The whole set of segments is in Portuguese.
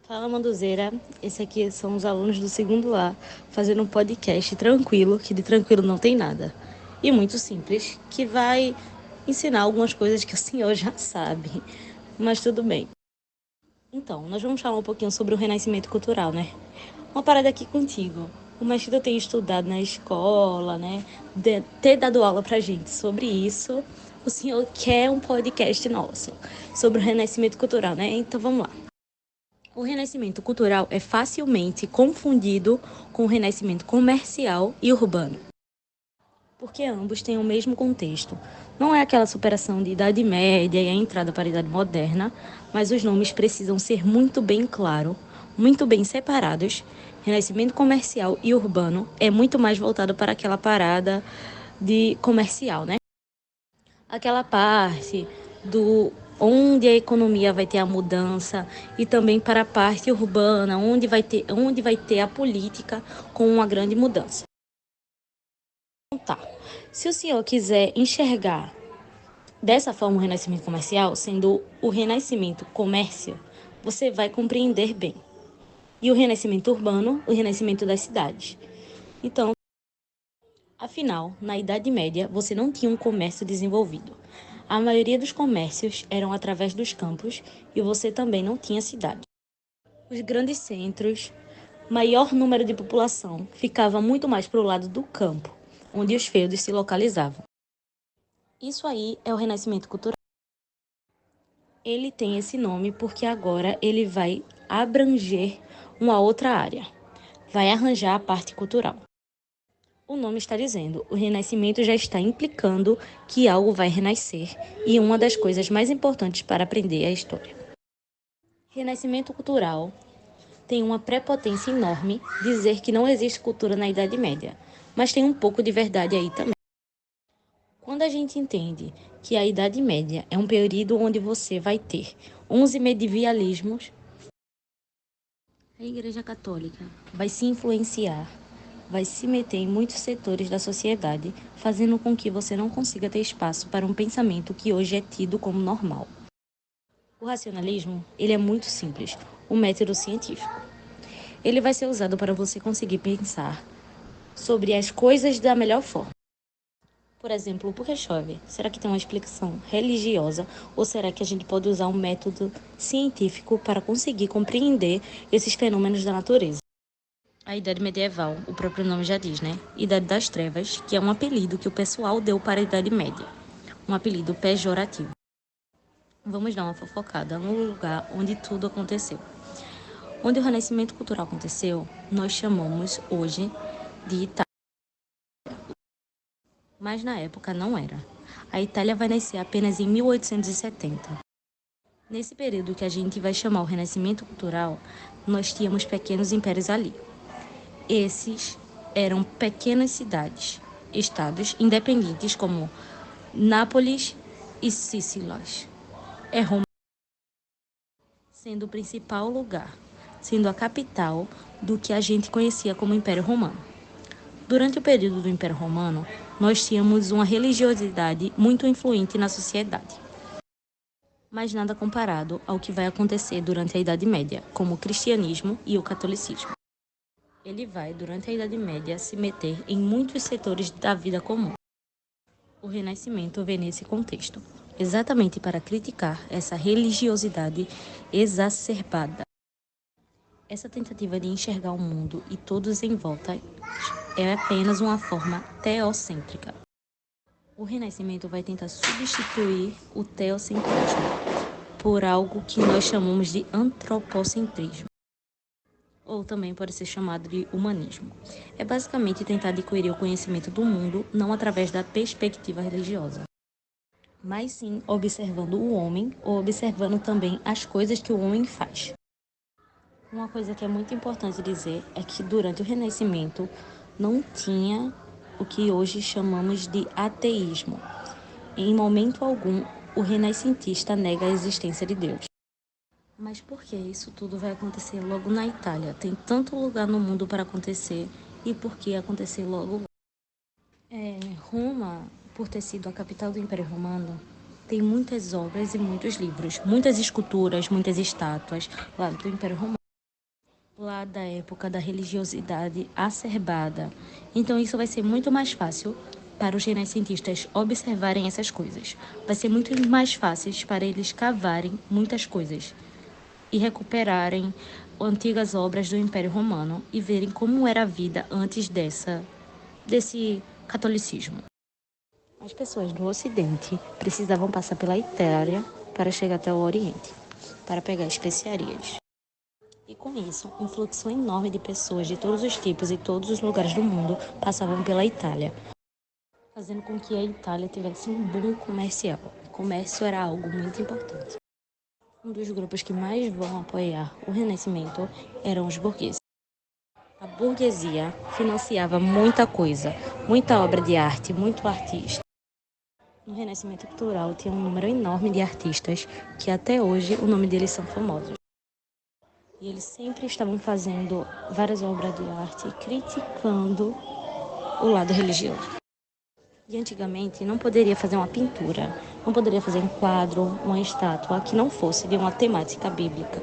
Fala, Manduzeira. Esse aqui são os alunos do segundo A fazendo um podcast tranquilo, que de tranquilo não tem nada. E muito simples, que vai ensinar algumas coisas que o senhor já sabe. Mas tudo bem. Então, nós vamos falar um pouquinho sobre o renascimento cultural, né? Uma parada aqui contigo. O Mestre tem estudado na escola, né? Ter dado aula pra gente sobre isso. O senhor quer um podcast nosso sobre o renascimento cultural, né? Então vamos lá. O renascimento cultural é facilmente confundido com o renascimento comercial e urbano, porque ambos têm o mesmo contexto. Não é aquela superação de Idade Média e a entrada para a Idade Moderna, mas os nomes precisam ser muito bem claros, muito bem separados. Renascimento comercial e urbano é muito mais voltado para aquela parada de comercial, né? Aquela parte do onde a economia vai ter a mudança e também para a parte urbana, onde vai ter a política com uma grande mudança. Então tá. Se o senhor quiser enxergar dessa forma o renascimento comercial, sendo o renascimento comércio, você vai compreender bem. E o renascimento urbano, o renascimento das cidades. Então, afinal, na Idade Média, você não tinha um comércio desenvolvido. A maioria dos comércios eram através dos campos e você também não tinha cidade. Os grandes centros, maior número de população, ficava muito mais para o lado do campo, onde os feudos se localizavam. Isso aí é o renascimento cultural. Ele tem esse nome porque agora ele vai abranger uma outra área, vai arranjar a parte cultural. O nome está dizendo, o renascimento já está implicando que algo vai renascer e uma das coisas mais importantes para aprender é a história. Renascimento cultural tem uma prepotência enorme dizer que não existe cultura na Idade Média, mas tem um pouco de verdade aí também. Quando a gente entende que a Idade Média é um período onde você vai ter 11 medievalismos, a Igreja Católica vai se influenciar, vai se meter em muitos setores da sociedade, fazendo com que você não consiga ter espaço para um pensamento que hoje é tido como normal. O racionalismo, ele é muito simples, o método científico. Ele vai ser usado para você conseguir pensar sobre as coisas da melhor forma. Por exemplo, por que chove? Será que tem uma explicação religiosa ou será que a gente pode usar um método científico para conseguir compreender esses fenômenos da natureza? A Idade Medieval, o próprio nome já diz, né? Idade das Trevas, que é um apelido que o pessoal deu para a Idade Média. Um apelido pejorativo. Vamos dar uma fofocada no lugar onde tudo aconteceu. Onde o Renascimento Cultural aconteceu, nós chamamos hoje de Itália. Mas na época não era. A Itália vai nascer apenas em 1870. Nesse período que a gente vai chamar o Renascimento Cultural, nós tínhamos pequenos impérios ali. Esses eram pequenas cidades, estados independentes como Nápoles e Sicilas. É Roma sendo o principal lugar, sendo a capital do que a gente conhecia como Império Romano. Durante o período do Império Romano, nós tínhamos uma religiosidade muito influente na sociedade. Mas nada comparado ao que vai acontecer durante a Idade Média, como o cristianismo e o catolicismo. Ele vai, durante a Idade Média, se meter em muitos setores da vida comum. O Renascimento vem nesse contexto, exatamente para criticar essa religiosidade exacerbada. Essa tentativa de enxergar o mundo e todos em volta é apenas uma forma teocêntrica. O Renascimento vai tentar substituir o teocentrismo por algo que nós chamamos de antropocentrismo, ou também pode ser chamado de humanismo. É basicamente tentar adquirir o conhecimento do mundo não através da perspectiva religiosa, mas sim observando o homem ou observando também as coisas que o homem faz. Uma coisa que é muito importante dizer é que durante o Renascimento não tinha o que hoje chamamos de ateísmo. Em momento algum, o renascentista nega a existência de Deus. Mas por que isso tudo vai acontecer logo na Itália? Tem tanto lugar no mundo para acontecer e por que acontecer logo? Roma, por ter sido a capital do Império Romano, tem muitas obras e muitos livros, muitas esculturas, muitas estátuas lá do Império Romano. lá da época da religiosidade acerbada. Então isso vai ser muito mais fácil para os renascentistas observarem essas coisas. Vai ser muito mais fácil para eles cavarem muitas coisas e recuperarem antigas obras do Império Romano e verem como era a vida antes desse catolicismo. As pessoas do Ocidente precisavam passar pela Itália para chegar até o Oriente, para pegar especiarias. E com isso, um fluxo enorme de pessoas de todos os tipos e todos os lugares do mundo passavam pela Itália, fazendo com que a Itália tivesse um boom comercial. O comércio era algo muito importante. Um dos grupos que mais vão apoiar o Renascimento eram os burgueses. A burguesia financiava muita coisa, muita obra de arte, muito artista. No Renascimento Cultural tinha um número enorme de artistas que até hoje o nome deles são famosos. E eles sempre estavam fazendo várias obras de arte criticando o lado religioso. E antigamente não poderia fazer uma pintura, não poderia fazer um quadro, uma estátua que não fosse de uma temática bíblica.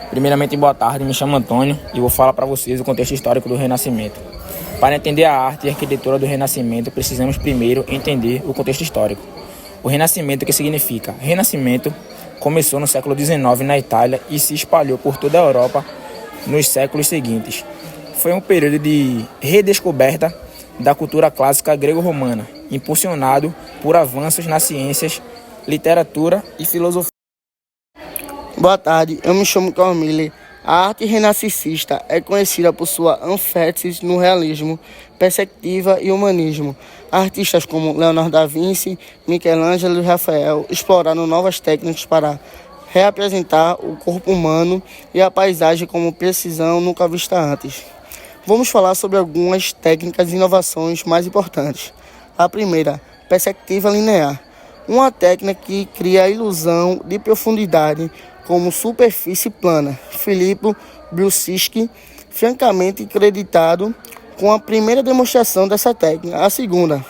Primeiramente, boa tarde, me chamo Antônio e vou falar para vocês o contexto histórico do Renascimento. Para entender a arte e a arquitetura do Renascimento, precisamos primeiro entender o contexto histórico. O Renascimento, que significa Renascimento, começou no século XIX na Itália e se espalhou por toda a Europa nos séculos seguintes. Foi um período de redescoberta da cultura clássica grego-romana, impulsionado por avanços nas ciências, literatura e filosofia. Boa tarde, eu me chamo Camille. A arte renascentista é conhecida por sua ênfase no realismo, perspectiva e humanismo. Artistas como Leonardo da Vinci, Michelangelo e Rafael exploraram novas técnicas para reapresentar o corpo humano e a paisagem com precisão nunca vista antes. Vamos falar sobre algumas técnicas e inovações mais importantes. A primeira, perspectiva linear. Uma técnica que cria a ilusão de profundidade como superfície plana. Filippo Bruschi, francamente creditado com a primeira demonstração dessa técnica. A segunda,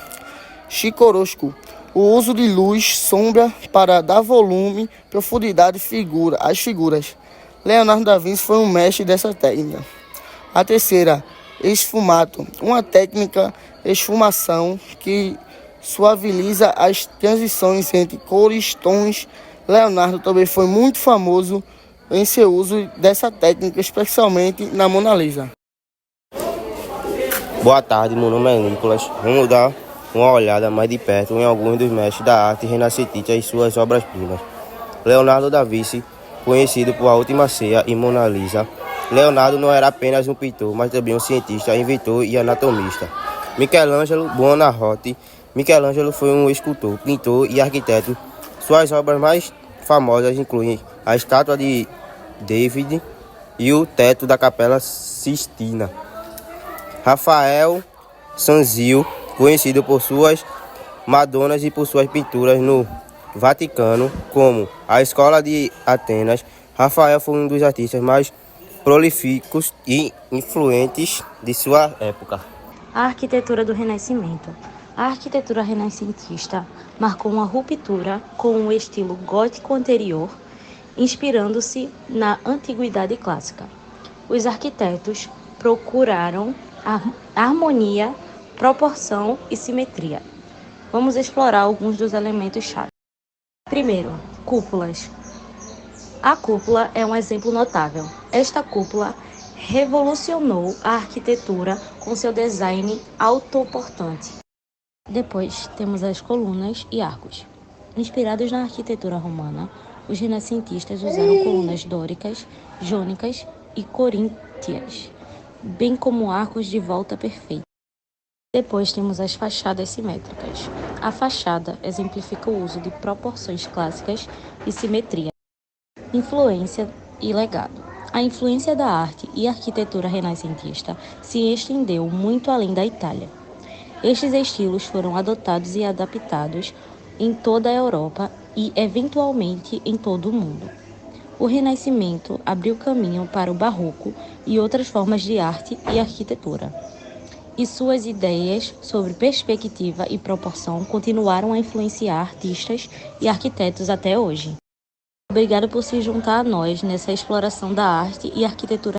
Chicorosco, o uso de luz, sombra para dar volume, profundidade às figuras. Leonardo da Vinci foi um mestre dessa técnica. A terceira, esfumato, uma técnica esfumação que suaviza as transições entre cores, tons. Leonardo também foi muito famoso em seu uso dessa técnica, especialmente na Mona Lisa. Boa tarde, meu nome é Nicolas. Vamos dar uma olhada mais de perto em alguns dos mestres da arte renascentista e suas obras-primas. Leonardo da Vinci, conhecido por A Última Ceia e Mona Lisa. Leonardo não era apenas um pintor, mas também um cientista, inventor e anatomista. Michelangelo Buonarroti. Michelangelo foi um escultor, pintor e arquiteto. Suas obras mais famosas incluem a estátua de David e o teto da Capela Sistina. Rafael Sanzio, conhecido por suas Madonas e por suas pinturas no Vaticano, como a Escola de Atenas. Rafael foi um dos artistas mais prolíficos e influentes de sua época. A arquitetura do Renascimento. A arquitetura renascentista marcou uma ruptura com o estilo gótico anterior, inspirando-se na antiguidade clássica. Os arquitetos procuraram harmonia, proporção e simetria. Vamos explorar alguns dos elementos-chave. Primeiro, cúpulas. A cúpula é um exemplo notável. Esta cúpula revolucionou a arquitetura com seu design autoportante. Depois, temos as colunas e arcos. Inspirados na arquitetura romana, os renascentistas usaram colunas dóricas, jônicas e coríntias, bem como arcos de volta perfeitos. Depois temos as fachadas simétricas. A fachada exemplifica o uso de proporções clássicas e simetria, influência e legado. A influência da arte e arquitetura renascentista se estendeu muito além da Itália. Estes estilos foram adotados e adaptados em toda a Europa e, eventualmente, em todo o mundo. O Renascimento abriu caminho para o Barroco e outras formas de arte e arquitetura. E suas ideias sobre perspectiva e proporção continuaram a influenciar artistas e arquitetos até hoje. Obrigada por se juntar a nós nessa exploração da arte e arquitetura